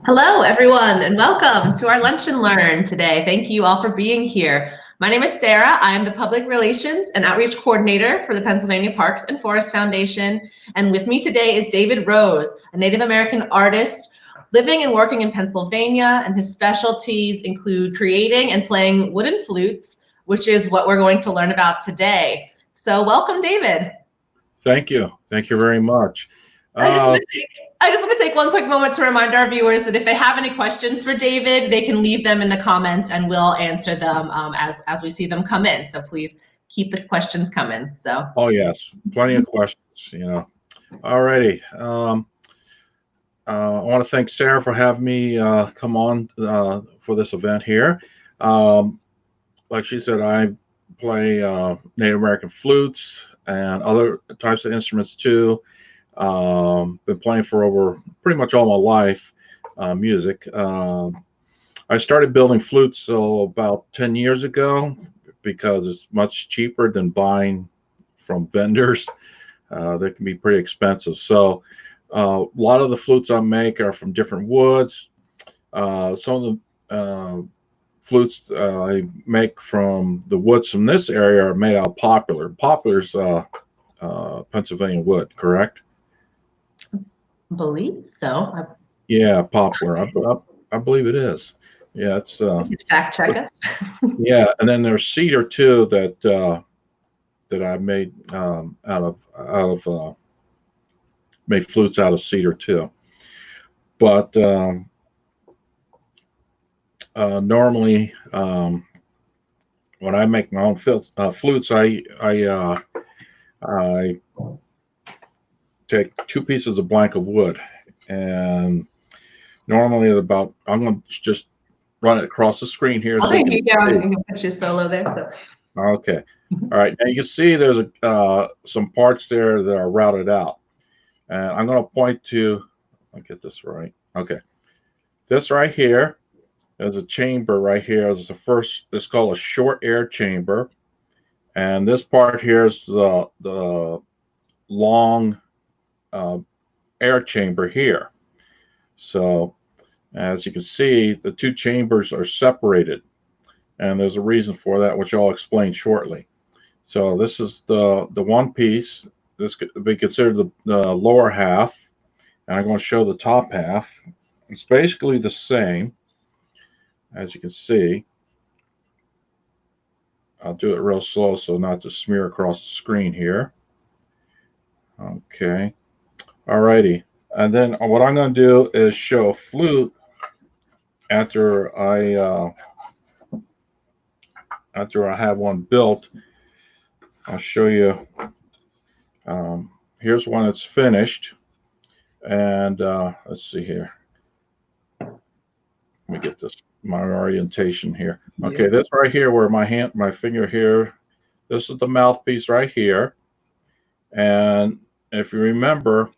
Hello, everyone, and welcome to our Lunch and Learn today. Thank you all for being here. My name is Sarah. I am the Public Relations and Outreach Coordinator for the Pennsylvania Parks and Forest Foundation. And with me today is David Rose, a Native American artist living and working in Pennsylvania, and his specialties include creating and playing wooden flutes, which is what we're going to learn about today. So welcome, David. Thank you. Thank you very much. I just want to take one quick moment to remind our viewers that if they have any questions for David, they can leave them in the comments and we'll answer them as we see them come in. So please keep the questions coming. So. Oh yes, plenty of questions. Alrighty. I want to thank Sarah for having me come on for this event here. Like she said, I play Native American flutes and other types of instruments too. Been playing for over pretty much all my life, music. I started building flutes about 10 years ago because it's much cheaper than buying from vendors. They can be pretty expensive. So a lot of the flutes I make are from different woods. Some of the flutes I make from the woods from this area are made out of poplar. Poplar's Pennsylvania wood, correct? I believe so. Yeah, poplar. I believe it is. Yeah, it's fact check us. Yeah, and then there's cedar too that I made out of made flutes out of cedar too. But normally when I make my own flutes, I take 2 pieces of blank of wood, and normally I'm going to just run it across the screen here. So you can put your solo there. So. Okay. All right. Now you can see there's some parts there that are routed out. And I'm going to point to, I'll get this right. Okay. This right here is a chamber right here. It's called a short air chamber. And this part here is the long air chamber here. So as you can see, the 2 chambers are separated. And there's a reason for that, which I'll explain shortly. So this is the one piece. This could be considered the lower half, and I'm going to show the top half. It's basically the same, as you can see. I'll do it real slow so not to smear across the screen here. Okay. Alrighty. And then what I'm going to do is show a flute after I have one built. I'll show you. Here's one that's finished, and let's see here. Let me get my orientation here. Okay, this right here, where my finger here, this is the mouthpiece right here, and if you remember,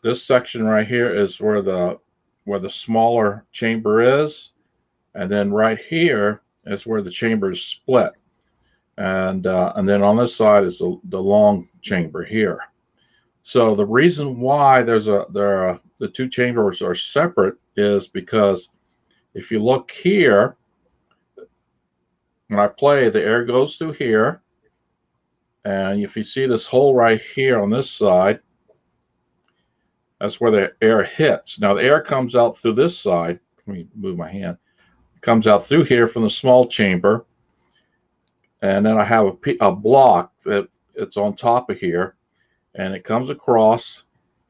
this section right here is where the smaller chamber is, and then right here is where the chamber is split. And then on this side is the long chamber here. So the reason why the 2 chambers are separate is because if you look here, when I play, the air goes through here, and if you see this hole right here on this side, that's where the air hits. Now the air comes out through this side. Let me move my hand. It comes out through here from the small chamber. And then I have a block that it's on top of here, and it comes across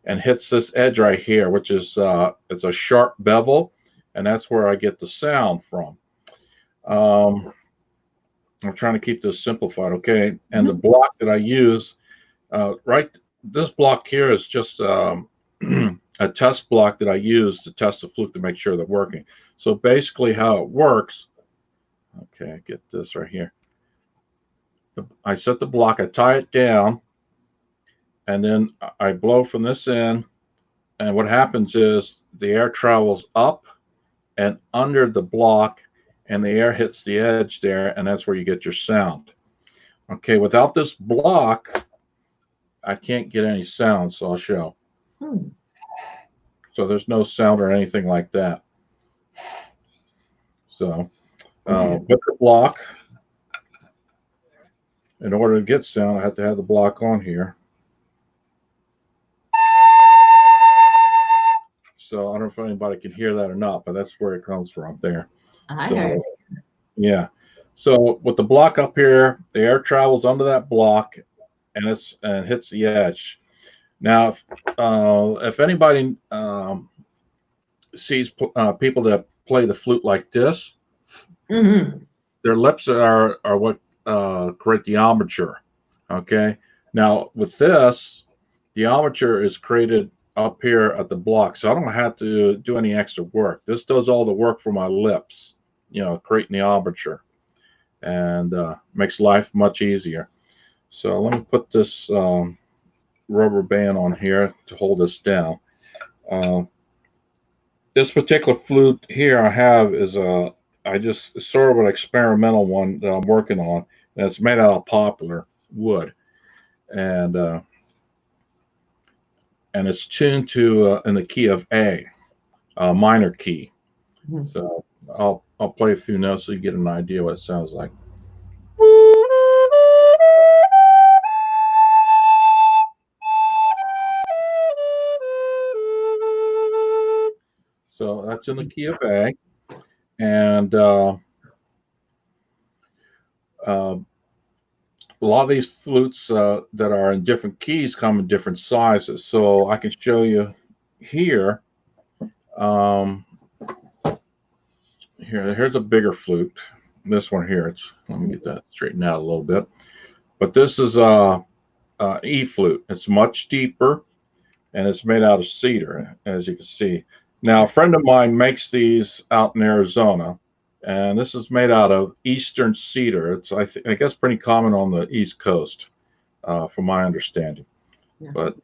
and hits this edge right here, which is it's a sharp bevel, and that's where I get the sound from. I'm trying to keep this simplified, okay? And the block that I use, this block here is just a test block that I use to test the flute to make sure they're working. So basically how it works, okay, get this right here. I set the block, I tie it down, and then I blow from this end, and what happens is the air travels up and under the block, and the air hits the edge there, and that's where you get your sound. Okay, without this block, I can't get any sound, so I'll show. So there's no sound or anything like that. So with the block, in order to get sound, I have to have the block on here. So I don't know if anybody can hear that or not, but that's where it comes from there. So yeah. So with the block up here, the air travels under that block and hits the edge. Now, if anybody sees people that play the flute like this, their lips are what create the armature. Okay. Now with this, the armature is created up here at the block, so I don't have to do any extra work. This does all the work for my lips, creating the armature, and makes life much easier. So let me put this rubber band on here to hold this down. This particular flute here I have is sort of an experimental one that I'm working on, and it's made out of poplar wood, and it's tuned to in the key of A, minor key. So I'll play a few notes so you get an idea what it sounds like. So that's in the key of A, and a lot of these flutes that are in different keys come in different sizes. So I can show you here. Here's a bigger flute. This one here. Let me get that straightened out a little bit. But this is a E flute. It's much deeper, and it's made out of cedar, as you can see. Now, a friend of mine makes these out in Arizona, and this is made out of eastern cedar. It's I guess pretty common on the East Coast, from my understanding. Yeah. But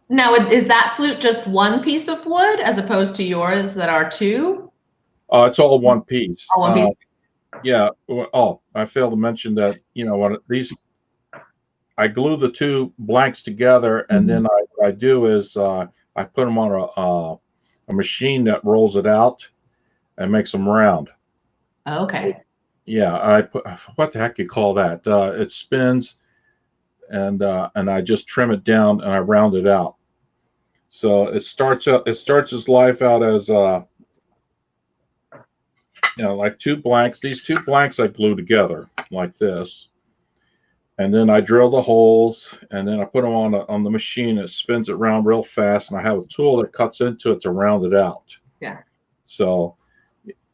now, is that flute just one piece of wood as opposed to yours that are two? It's all one piece. All one piece. Yeah. Oh, I failed to mention that. When I glue the two blanks together, and then what I do is I put them on a machine that rolls it out and makes them round. Okay. Yeah, what the heck you call that? It spins, and I just trim it down and I round it out. So it starts its life out as like two blanks. These two blanks I glue together like this, and then I drill the holes, and then I put them on the machine. It spins it around real fast, and I have a tool that cuts into it to round it out. Yeah. So,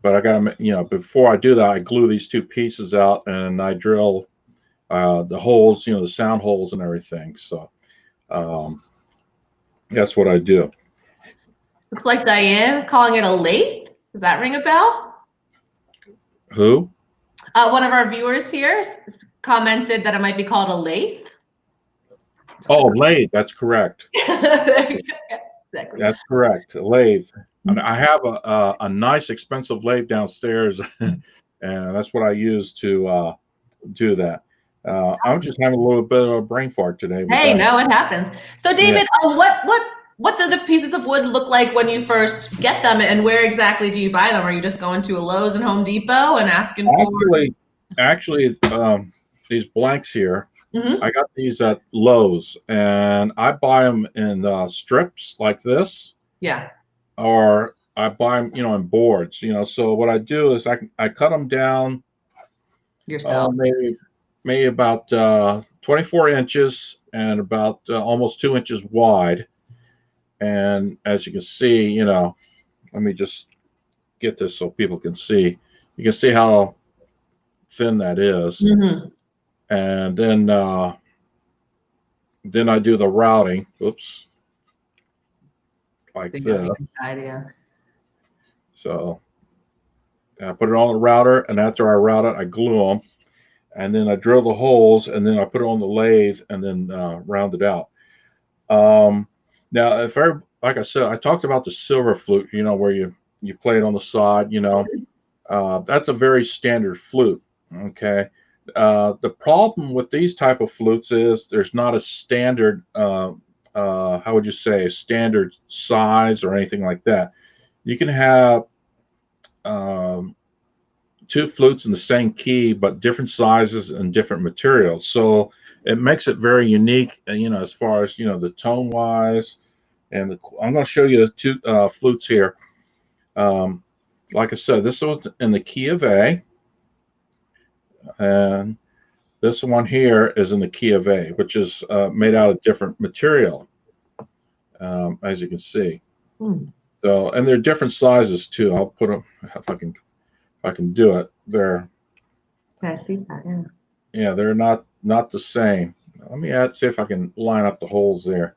but I got to, before I do that, I glue these two pieces out, and I drill the holes, the sound holes and everything. So that's what I do. Looks like Diane's calling it a lathe. Does that ring a bell? Who? One of our viewers here commented that it might be called a lathe. Oh, lathe. That's correct. There you go. Exactly. That's correct. A lathe. I have a nice, expensive lathe downstairs, and that's what I use to do that. I'm just having a little bit of a brain fart today. Hey, no, it happens. So, David, what do the pieces of wood look like when you first get them, and where exactly do you buy them? Are you just going to a Lowe's and Home Depot and asking for? Actually, these blanks here, I got these at Lowe's, and I buy them in strips like this. Yeah. Or I buy them, in boards. So what I do is I cut them down yourself. Maybe about 24 inches and about almost 2 inches wide. And as you can see, let me just get this so people can see. You can see how thin that is. And then I do the routing. Oops. Like this. So I put it on the router, and after I route it, I glue them, and then I drill the holes, and then I put it on the lathe, and then round it out. Now, like I said, I talked about the silver flute, where you play it on the side, that's a very standard flute. Okay. The problem with these type of flutes is there's not a standard how would you say, a standard size or anything like that. You can have um, two flutes in the same key, but different sizes and different materials. So it makes it very unique, as far as, the tone wise. And I'm going to show you the two flutes here. Um, like I said, this was in the key of A, and this one here is in the key of A, which is made out of different material, as you can see. Hmm. So, and they're different sizes too. I'll put them if I can do it. Yeah, I see that. Yeah. Yeah, they're not the same. Let me see if I can line up the holes there.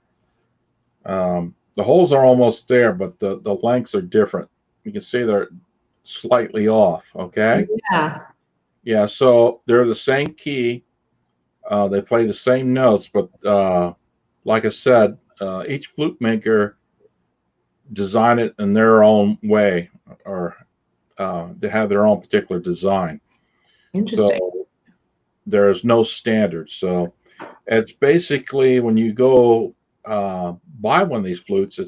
The holes are almost there, but the lengths are different. You can see they're slightly off. Okay. Yeah. Yeah, so they're the same key. They play the same notes, but like I said, each flute maker designed it in their own way, or they have their own particular design. Interesting. So there is no standard. So it's basically when you go buy one of these flutes,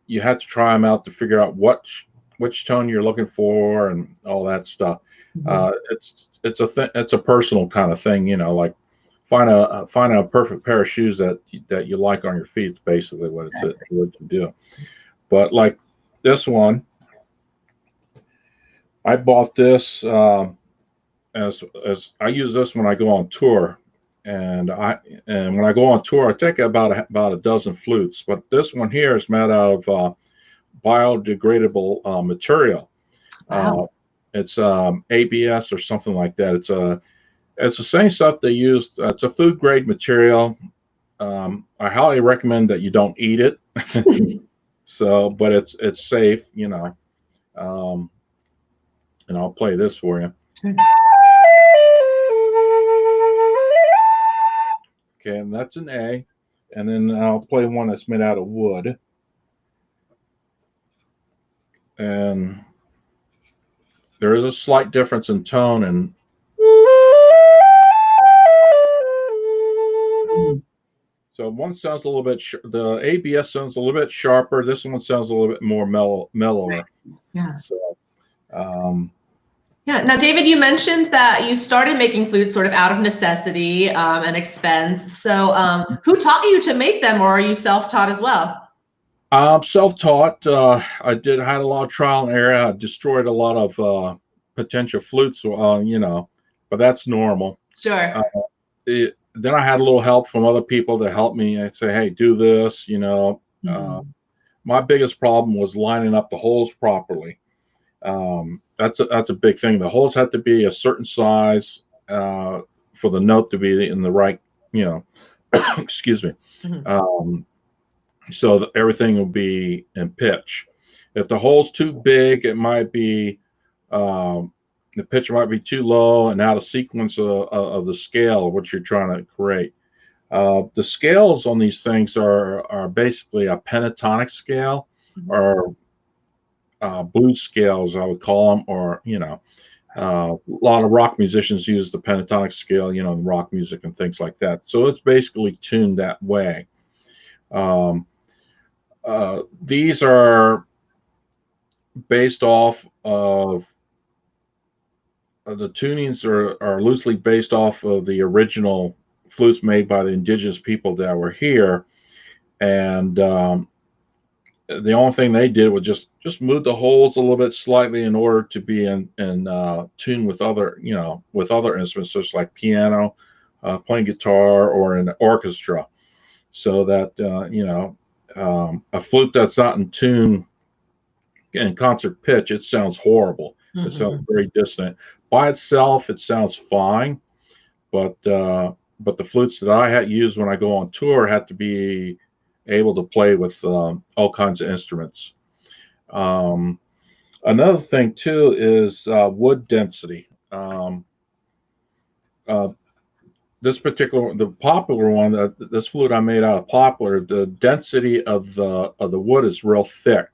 you have to try them out to figure out which tone you're looking for and all that stuff. Mhm. It's a personal kind of thing, like find a perfect pair of shoes that you like on your feet. It's basically what what you do. But like this one, I bought this as I use this when I go on tour, and when I go on tour, I take about a dozen flutes. But this one here is made out of biodegradable material. Uh, Wow. it's ABS or something like that. It's the same stuff they use. It's a food grade material. I highly recommend that you don't eat it. So, but it's safe. Um, and I'll play this for you. Okay, and that's an A. And then I'll play one that's made out of wood. And there is a slight difference in tone, and Mm. so one sounds a little bit. The ABS sounds a little bit sharper. This one sounds a little bit more mellower. Yeah. So, um, Yeah. Now, David, you mentioned that you started making flutes sort of out of necessity and expense. So, who taught you to make them, or are you self-taught as well? I'm self-taught. I had a lot of trial and error. I destroyed a lot of potential flutes. But that's normal. Sure. Then I had a little help from other people to help me. I say, hey, do this. Mhm. My biggest problem was lining up the holes properly. That's a big thing. The holes have to be a certain size for the note to be in the right, you know, excuse me. Mhm. Um, so that everything will be in pitch. If the hole's too big, it might be the pitch might be too low and out of sequence of the scale of what you're trying to create. The scales on these things are basically a pentatonic scale Mhm. or blues scales, I would call them, or a lot of rock musicians use the pentatonic scale, in rock music and things like that. So it's basically tuned that way. Um, these are based off of the tunings are loosely based off of the original flutes made by the indigenous people that were here, and the only thing they did was just move the holes a little bit slightly in order to be in tune with other instruments, such like piano, playing guitar, or an orchestra, so that a flute that's not in tune in concert pitch, it sounds horrible. It sounds Mhm. very dissonant. By itself, it sounds fine, but the flutes that I had used when I go on tour had to be able to play with all kinds of instruments. Um, Another thing too is wood density. Uh, the popular one, this flute I made out of poplar, the density of the wood is real thick.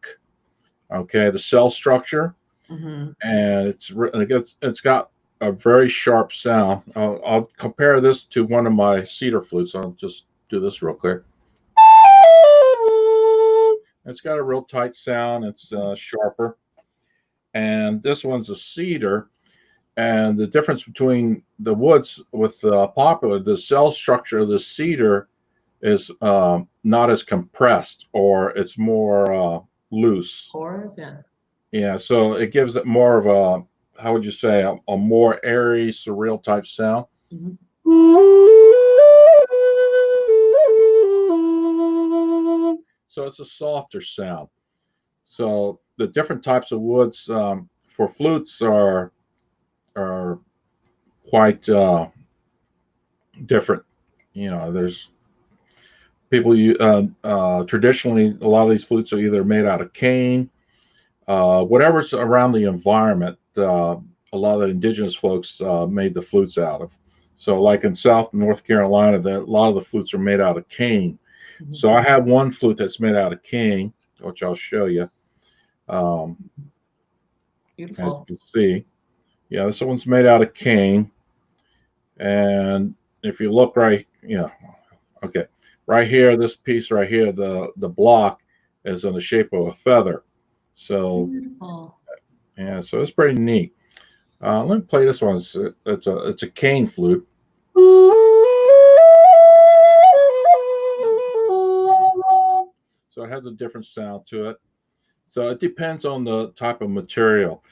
Okay, the cell structure, Mhm. and it's got a very sharp sound. I'll compare this to one of my cedar flutes. I'll just do this real quick. It's got a real tight sound. It's sharper. And this one's a cedar. And the difference between the woods with poplar, the cell structure of the cedar is not as compressed, or it's more loose. Pores, yeah. Yeah, so it gives it more of a, how would you say, a more airy, surreal type sound. Mhm. So it's a softer sound. So the different types of woods for flutes are quite different. You know, there's people traditionally a lot of these flutes are either made out of cane, whatever's around the environment. A lot of the indigenous folks made the flutes out of. So, like in South and North Carolina, a lot of the flutes are made out of cane. Mhm. So I have one flute that's made out of cane, which I'll show you. As Beautiful. you can see, yeah, this one's made out of cane. And if you look right, yeah, okay, right here, this piece right here, the block is in the shape of a feather. So Beautiful. yeah, so it's pretty neat. Let me play this one. It's a cane flute. So it has a different sound to it. So it depends on the type of material.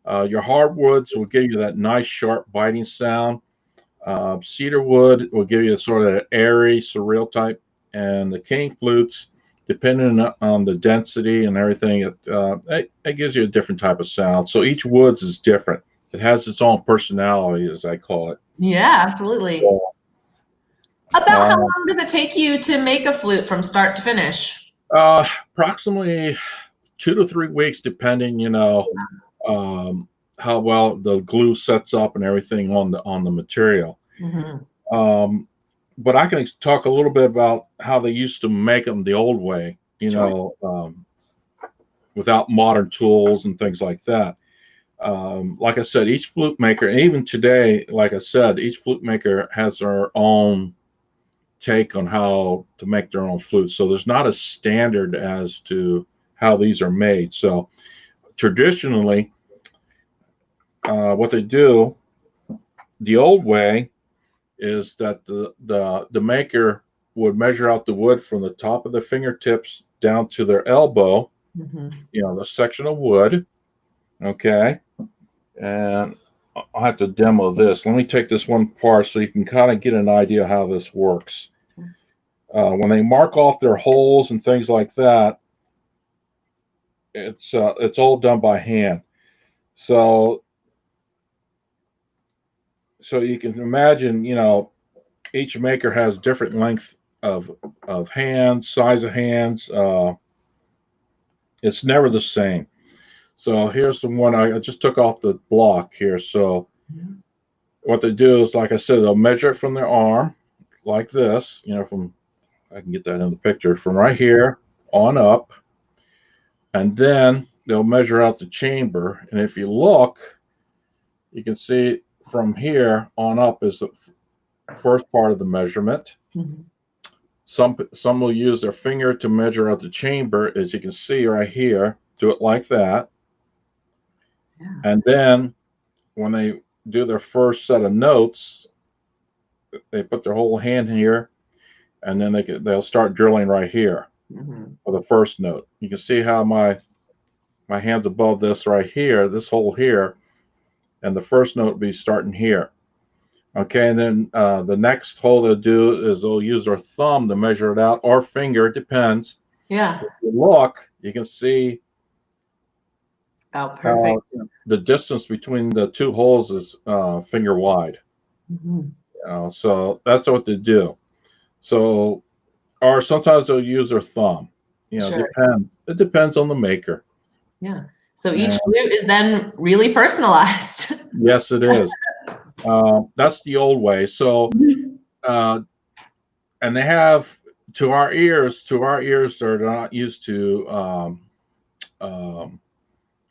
Your hardwoods will give you that nice, sharp, biting sound. Cedar wood will give you sort of that airy, surreal type. And the cane flutes, depending on the density and everything, it gives you a different type of sound. So each woods is different. It has its own personality, as I call it. Yeah, absolutely. So, About how long does it take you to make a flute from start to finish? approximately 2 to 3 weeks, depending, how well the glue sets up and everything on the material. Mm-hmm. But I can talk a little bit about how they used to make them the old way, Sure. without modern tools and things like that. Like I said, each flute maker, and even today, like I said, each flute maker has their own take on how to make their own flutes. So there's not a standard as to how these are made. So traditionally, what they do the old way is that the maker would measure out the wood from the top of the fingertips down to their elbow, Mm-hmm. the section of wood. Okay. And I'll have to demo this. Let me take this one part so you can kind of get an idea how this works. When they mark off their holes and things like that, it's all done by hand. So you can imagine, each maker has different length of hands, size of hands. It's never the same. So here's the one I just took off the block here. So what they do is, like I said, they'll measure it from their arm, like this. From I can get that in the picture from right here on up, and then they'll measure out the chamber. And if you look, you can see from here on up is the first part of the measurement. Mm-hmm. Some will use their finger to measure out the chamber, as you can see right here. Do it like that. Yeah. And then when they do their first set of notes, they put their whole hand here, and then they'll start drilling right here for the first note. You can see how my hand's above this right here, this hole here, and the first note will be starting here. Okay, and then the next hole they'll do is they'll use their thumb to measure it out, or finger, it depends. Yeah. If you look, you can see It's about perfect. the distance between the two holes is finger wide. Mm-hmm. So that's what they do. So, or sometimes they'll use their thumb. Sure. It depends on the maker. Yeah. So each flute is then really personalized. Yes, it is. That's the old way. So, and they have, to our ears, they're not used to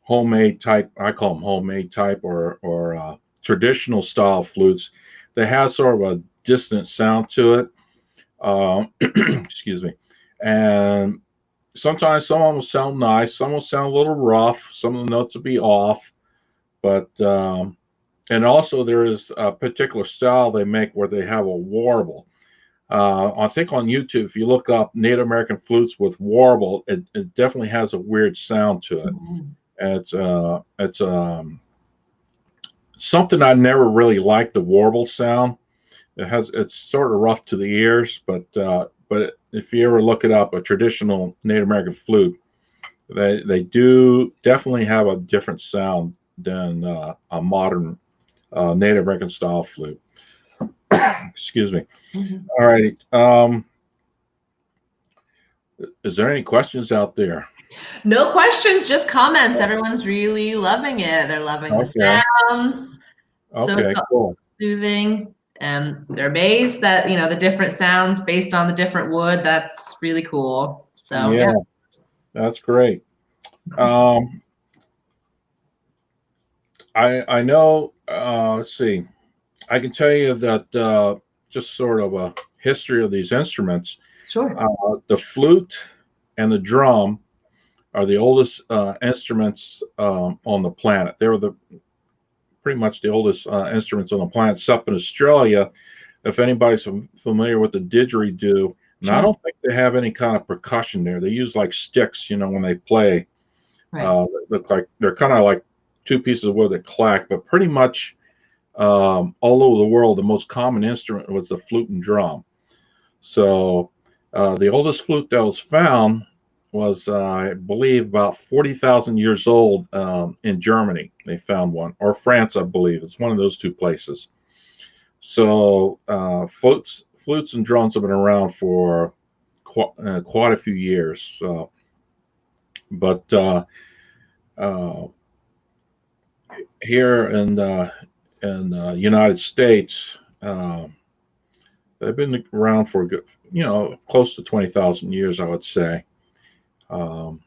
homemade type. I call them homemade type, or traditional style flutes. They have sort of a distant sound to it. Excuse me, and sometimes some of them will sound nice, some will sound a little rough, some of the notes will be off, but and also there is a particular style they make where they have a warble. I think on YouTube, if you look up Native American flutes with warble, it definitely has a weird sound to it. Mhm. And it's something I never really liked, the warble sound. It's sort of rough to the ears, but if you ever look it up, a traditional Native American flute, they do definitely have a different sound than a modern Native American style flute. Excuse me. Mhm. All right. Is there any questions out there? No questions, just comments. Everyone's really loving it. They're loving the Okay. sounds. So Okay. Cool. it's soothing. And they're amazed that, the different sounds based on the different wood. That's really cool. So Yeah, yeah. that's great. Um, I know. Let's see. I can tell you that just sort of a history of these instruments. Sure. The flute and the drum are the oldest instruments on the planet. They were the pretty much the oldest instruments on the planet. It's up in Australia. If anybody's familiar with the didgeridoo, and I Sure. don't think they have any kind of percussion there. They use like sticks, when they play. Right. Look like they're kind of like two pieces of wood that clack, but pretty much all over the world, the most common instrument was the flute and drum. So the oldest flute that was found was, I believe, about 40,000 years old in Germany. They found one, or France, I believe. It's one of those two places. So flutes and drums have been around for quite a few years. But uh, here in United States, they've been around for good, close to 20,000 years, I would say. Um,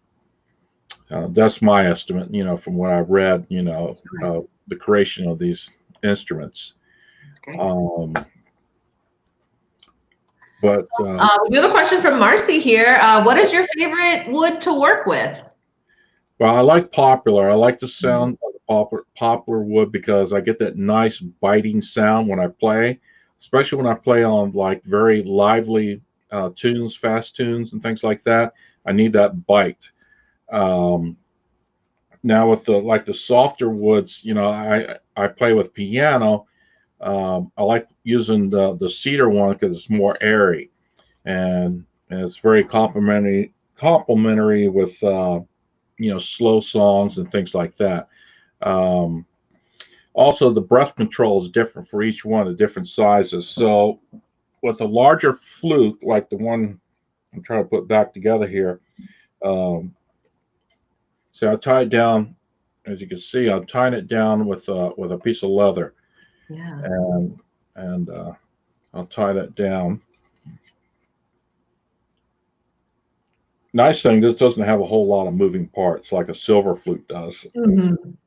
that's my estimate, from what I've read, the creation of these instruments. That's great. Um, but We have a question from Marcy here. What is your favorite wood to work with? well, I like poplar. I like the sound of the poplar wood because I get that nice biting sound when I play, especially when I play on like very lively tunes, fast tunes, and things like that. I need that bite. Um, Now with the softer woods, I play with piano. I like using the cedar one because it's more airy and it's very complimentary with slow songs and things like that. Um, Also, the breath control is different for each one, of different sizes. So with a larger flute, like the one I'm trying to put back together here, um, so I tie it down. As you can see, I'm tying it down with a piece of leather, Yeah. and I'll tie that down. Nice thing, this doesn't have a whole lot of moving parts like a silver flute does. Mhm.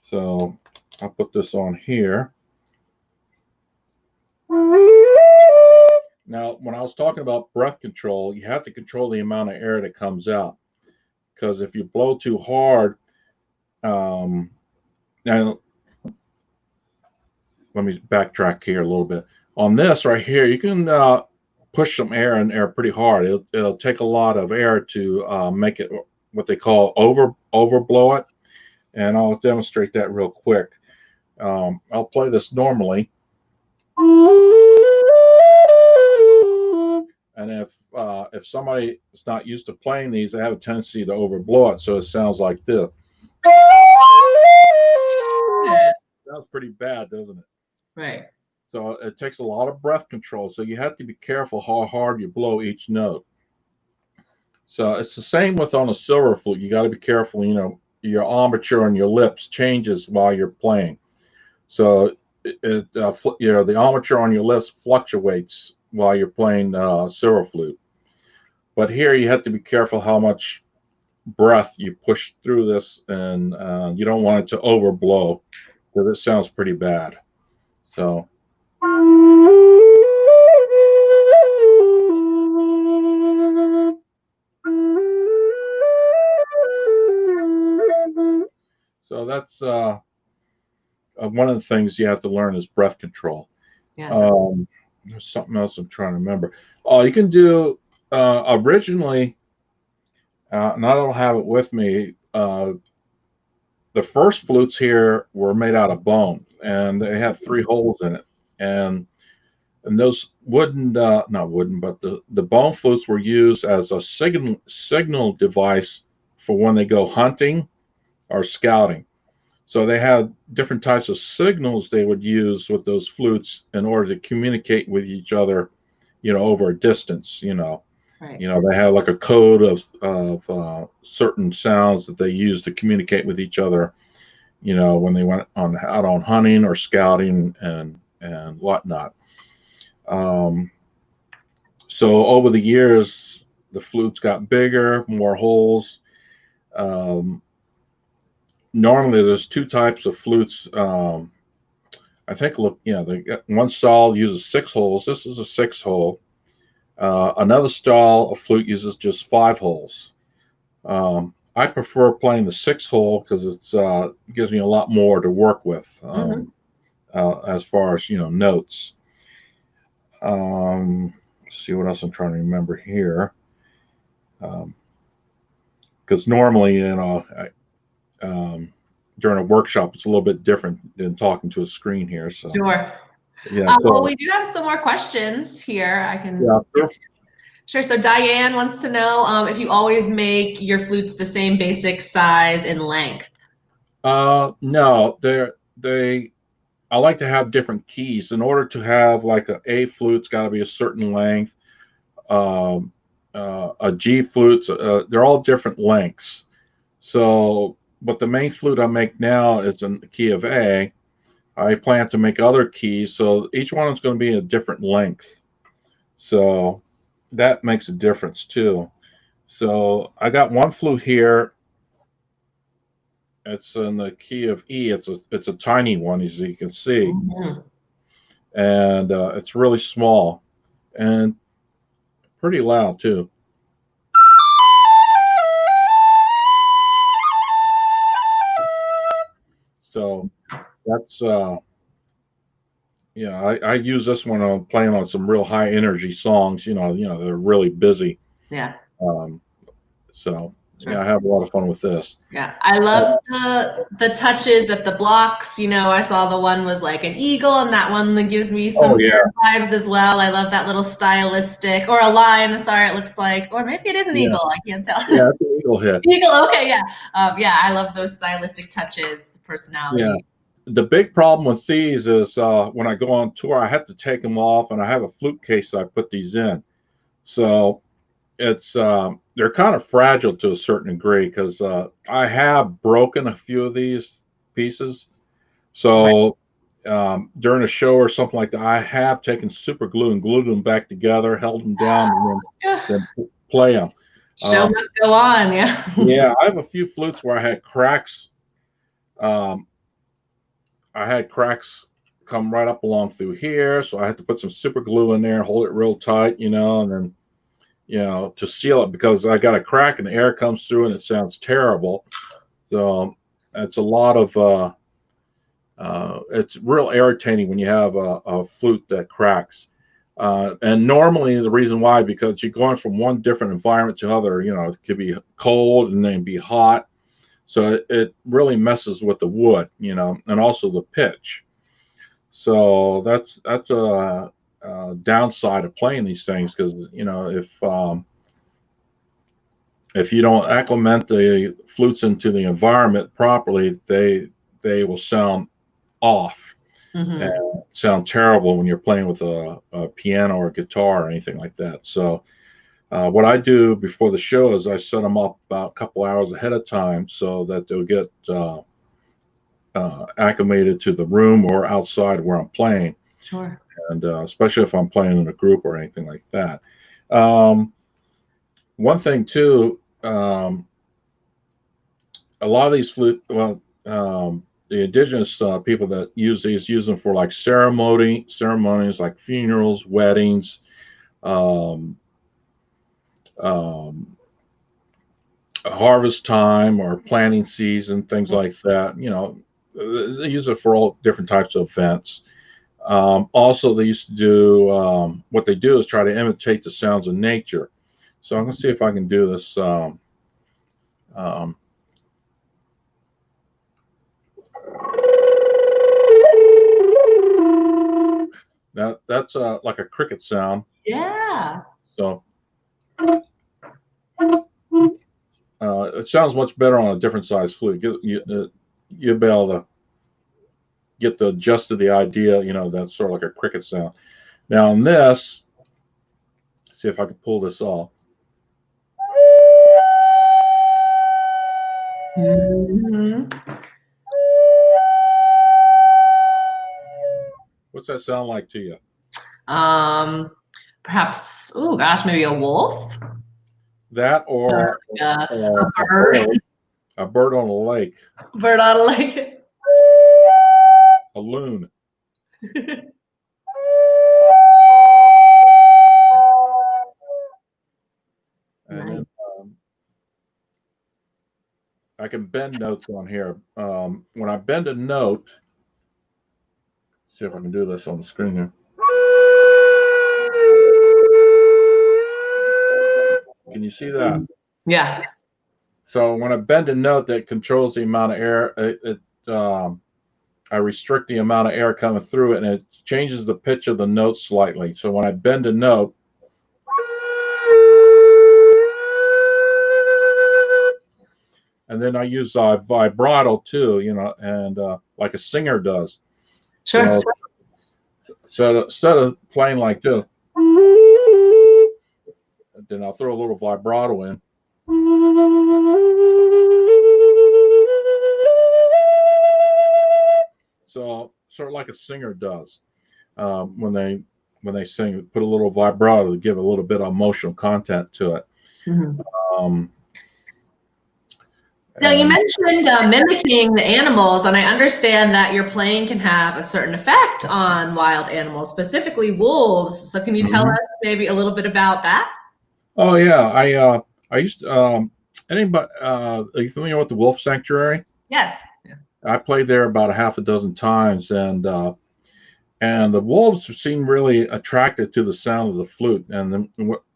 So I'll put this on here. Now, when I was talking about breath control, you have to control the amount of air that comes out because if you blow too hard, um, now let me backtrack here a little bit. On this right here, you can push some air in there pretty hard. It'll take a lot of air to make it what they call overblow it, and I'll demonstrate that real quick. I'll play this normally, and if somebody is not used to playing these, they have a tendency to overblow it, so it sounds like this. Good. Sounds pretty bad, doesn't it? Right. So it takes a lot of breath control. So you have to be careful how hard you blow each note. So it's the same with on a silver flute. You got to be careful. Your embouchure on your lips changes while you're playing. So the embouchure on your lips fluctuates while you're playing silver flute. But here you have to be careful how much breath you push through this, and you don't want it to overblow because it sounds pretty bad. So. that's one of the things you have to learn is breath control. Yes. There's something else I'm trying to remember. Oh, you can do originally, and I don't have it with me. The first flutes here were made out of bone, and they had 3 holes in it. And those wooden, not wooden, but the bone flutes were used as a signal device for when they go hunting or scouting. So they had different types of signals they would use with those flutes in order to communicate with each other, over a distance. Right. They had like a code of certain sounds that they used to communicate with each other. When they went out on hunting or scouting and whatnot. So over the years, the flutes got bigger, more holes. Normally, there's 2 types of flutes. I think, look, one style uses 6 holes. This is a 6 hole. Another style of flute uses just 5 holes. I prefer playing the 6 hole because it gives me a lot more to work with as far as notes. Let's see what else I'm trying to remember here. Because normally, during a workshop, it's a little bit different than talking to a screen here. So Sure. yeah. Well, we do have some more questions here. I can. Yeah, sure. Sure. So Diane wants to know if you always make your flutes the same basic size and length. No, I like to have different keys. In order to have like a A flute, it's got to be a certain length. A G flute, they're all different lengths. So, but the main flute I make now is in the key of A. I plan to make other keys, so each one is going to be a different length. So that makes a difference too. So I got one flute here. It's in the key of E. It's a tiny one, as you can see, and it's really small and pretty loud too. So that's I use this one on playing on some real high energy songs. They're really busy. Yeah. So yeah, I have a lot of fun with this. Yeah, I love the touches that the blocks. I saw the one was like an eagle, and that one that gives me some vibes as well. I love that little stylistic, or a lion. Sorry, it looks like, or maybe it is an eagle. I can't tell. Yeah, it's an eagle hit. Eagle. Okay, yeah, yeah. I love those stylistic touches, personality. Yeah. The big problem with these is when I go on tour, I have to take them off, and I have a flute case I put these in. So it's they're kind of fragile to a certain degree because I have broken a few of these pieces. So during a show or something like that, I have taken super glue and glued them back together, held them down, and then play them. Show must go on. Yeah. Yeah, I have a few flutes where I had cracks. I had cracks come right up along through here, so I had to put some super glue in there, hold it real tight, and then to seal it, because I got a crack and the air comes through and it sounds terrible. So it's a lot of it's real irritating when you have a flute that cracks. And normally the reason why, because you're going from one different environment to other, it could be cold and then be hot. So it really messes with the wood, and also the pitch. So that's a downside of playing these things, because if you don't acclimate the flutes into the environment properly, they will sound off and sound terrible when you're playing with a piano or a guitar or anything like that. So what I do before the show is I set them up about a couple hours ahead of time so that they'll get acclimated to the room or outside where I'm playing. Sure. And especially if I'm playing in a group or anything like that. One thing too, a lot of these flute, the indigenous people that use these use them for like ceremonies like funerals, weddings, harvest time or planting season, things like that. You know, they use it for all different types of events. Also, they used to do what they do is try to imitate the sounds of nature. So I'm going to see if I can do this. Um, that's like a cricket sound. Yeah. So it sounds much better on a different size flute. You'll be able to get the gist of the idea. You know, that's sort of like a cricket sound. Now, on this, see if I can pull this off. Mhm. What's that sound like to you? Perhaps, oh gosh, maybe a wolf? That A or bird? a bird on a lake, Bird on a lake? a loon. And Nice. then I can bend notes on here. When I bend a note, see if I can do this on the screen here. Can you see that? Yeah. So when I bend a note, that controls the amount of air. I restrict the amount of air coming through it, and it changes the pitch of the note slightly. So when I bend a note, and then I use vibrato too, you know, and like a singer does. Sure. So instead of playing like this, then I'll throw a little vibrato in. So sort of like a singer does when they sing, put a little vibrato to give a little bit of emotional content to it. Mhm. Um, Now, you and mentioned mimicking the animals, and I understand that your playing can have a certain effect on wild animals, specifically wolves. So, can you tell Mhm. us maybe a little bit about that? Oh yeah, I used to, anybody are you familiar with the Wolf Sanctuary? Yes. I played there about a half a dozen times, and the wolves seem really attracted to the sound of the flute. And then,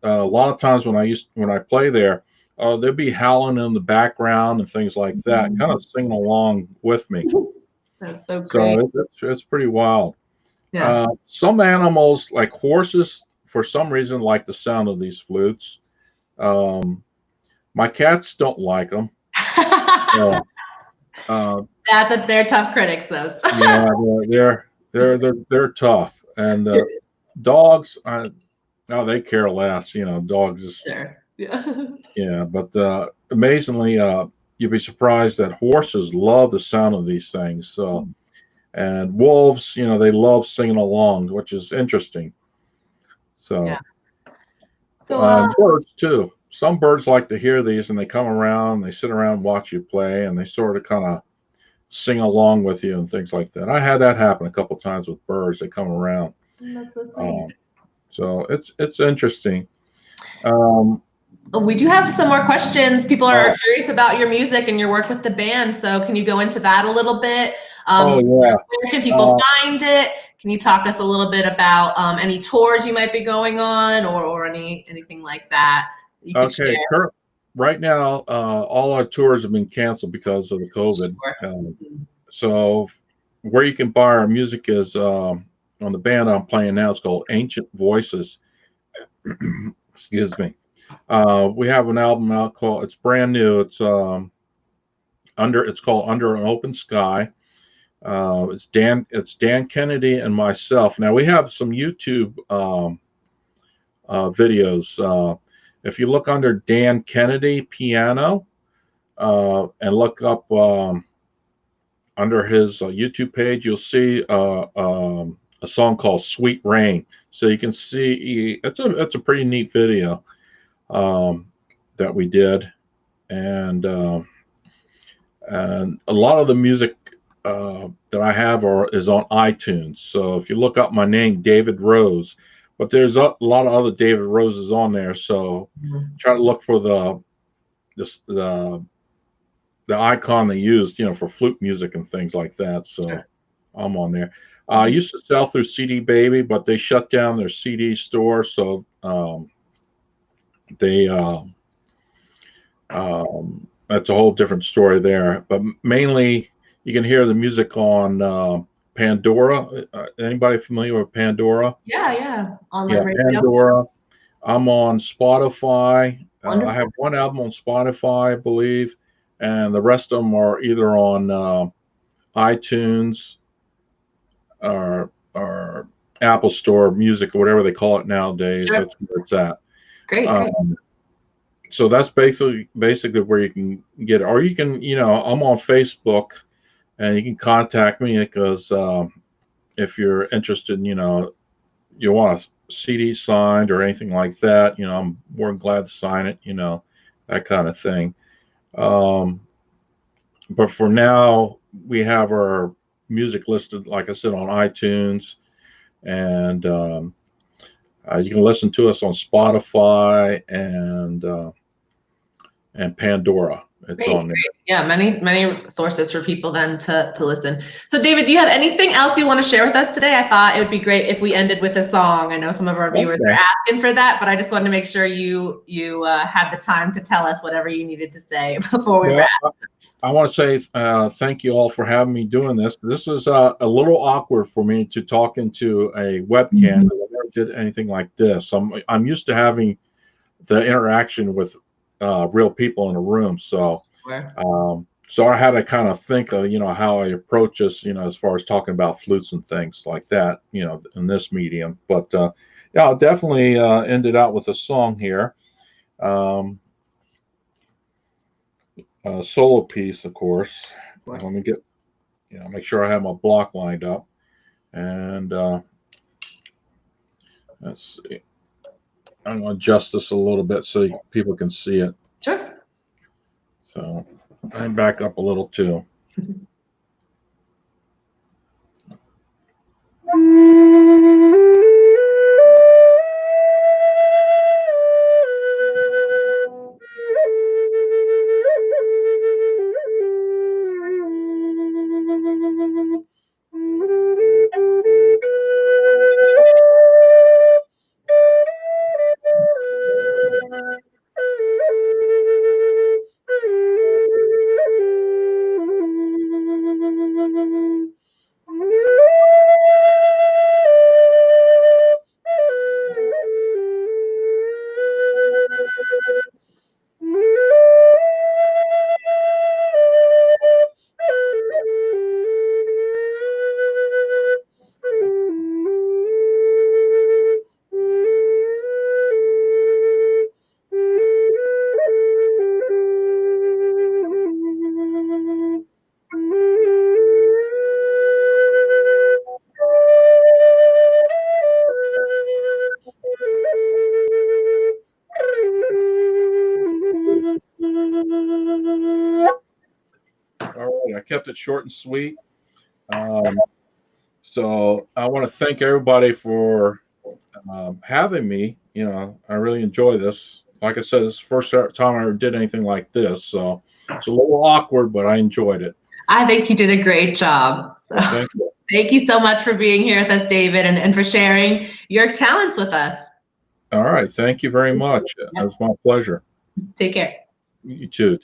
a lot of times when I play there, they'll be howling in the background and things like that, kind of singing along with me. That's so So great. it's pretty wild. Yeah. Some animals, like horses, for some reason, like the sound of these flutes. Um, my cats don't like them. So, uh, They're tough critics, those. yeah, they're tough. And dogs, no, they care less. You know, dogs just Sure. Yeah. yeah. But amazingly, you'd be surprised that horses love the sound of these things. So and wolves, you know, they love singing along, which is interesting. Yeah. So So, birds too. Some birds like to hear these, and they come around, they sit around, and watch you play, and they sort of kind of sing along with you and things like that. I had that happen a couple times with birds. They come around. that's so sweet. Um, so it's interesting. Um, We do have some more questions. People are oh, curious about your music and your work with the band. So, can you go into that a little bit? oh yeah. Where can people Uh, find it? Can you talk us a little bit about any tours you might be going on, or anything like that you could okay. share? Right now, all our tours have been canceled because of the COVID. Sure. So where you can buy our music is on the band I'm playing now. It's called Ancient Voices. Excuse me. We have an album out called. It's brand new. It's called Under an Open Sky. It's Dan Kennedy and myself. Now we have some YouTube videos. If you look under Dan Kennedy piano and look up under his YouTube page, you'll see a song called "Sweet Rain." So you can see it's a pretty neat video that we did, and and a lot of the music that I have is on iTunes. So if you look up my name, David Rose, but there's a lot of other David Roses on there. So try to look for this the icon they used, for flute music and things like that. So Sure. I'm on there. I used to sell through CD Baby, but they shut down their CD store, so they that's a whole different story there. But mainly, you can hear the music on Pandora. Anybody familiar with Pandora? Yeah, yeah. Yeah, Online radio. Pandora. I'm on Spotify. I Wonderful. have one album on Spotify, I believe, and the rest of them are either on iTunes or Apple Store Music or whatever they call it nowadays. Sure. That's where it's at. Great, great. Um, so that's basically where you can get it, or you can, I'm on Facebook, and you can contact me because if you're interested, you want a CD signed or anything like that, I'm more than glad to sign it, that kind of thing. Um, but for now, we have our music listed, like I said, on iTunes, and you can listen to us on Spotify and Pandora. It's Great, on there. great. Yeah, many sources for people then to listen. So David, do you have anything else you want to share with us today? I thought it would be great if we ended with a song. I know some of our viewers Okay. are asking for that, but I just wanted to make sure you had the time to tell us whatever you needed to say before we Well, wrap. I want to say thank you all for having me doing this. This is a little awkward for me to talk into a webcam. I never did anything like this. I'm used to having the interaction with real people in a room. So I had to kind of think of how I approach this, as far as talking about flutes and things like that, in this medium. But yeah, I'll definitely end it out with a song here. Um, a solo piece, of course. Let me make sure I have my block lined up. And let's see. I'm going to adjust this a little bit so people can see it. Sure. So I back up a little too. All right, I kept it short and sweet. So I want to thank everybody for having me. I really enjoy this. Like I said, this is the first time I ever did anything like this, so it's a little awkward, but I enjoyed it. I think you did a great job. So Thank you. thank you so much for being here with us, David, and for sharing your talents with us. All right, thank you very much. It was my pleasure. Take care. You too.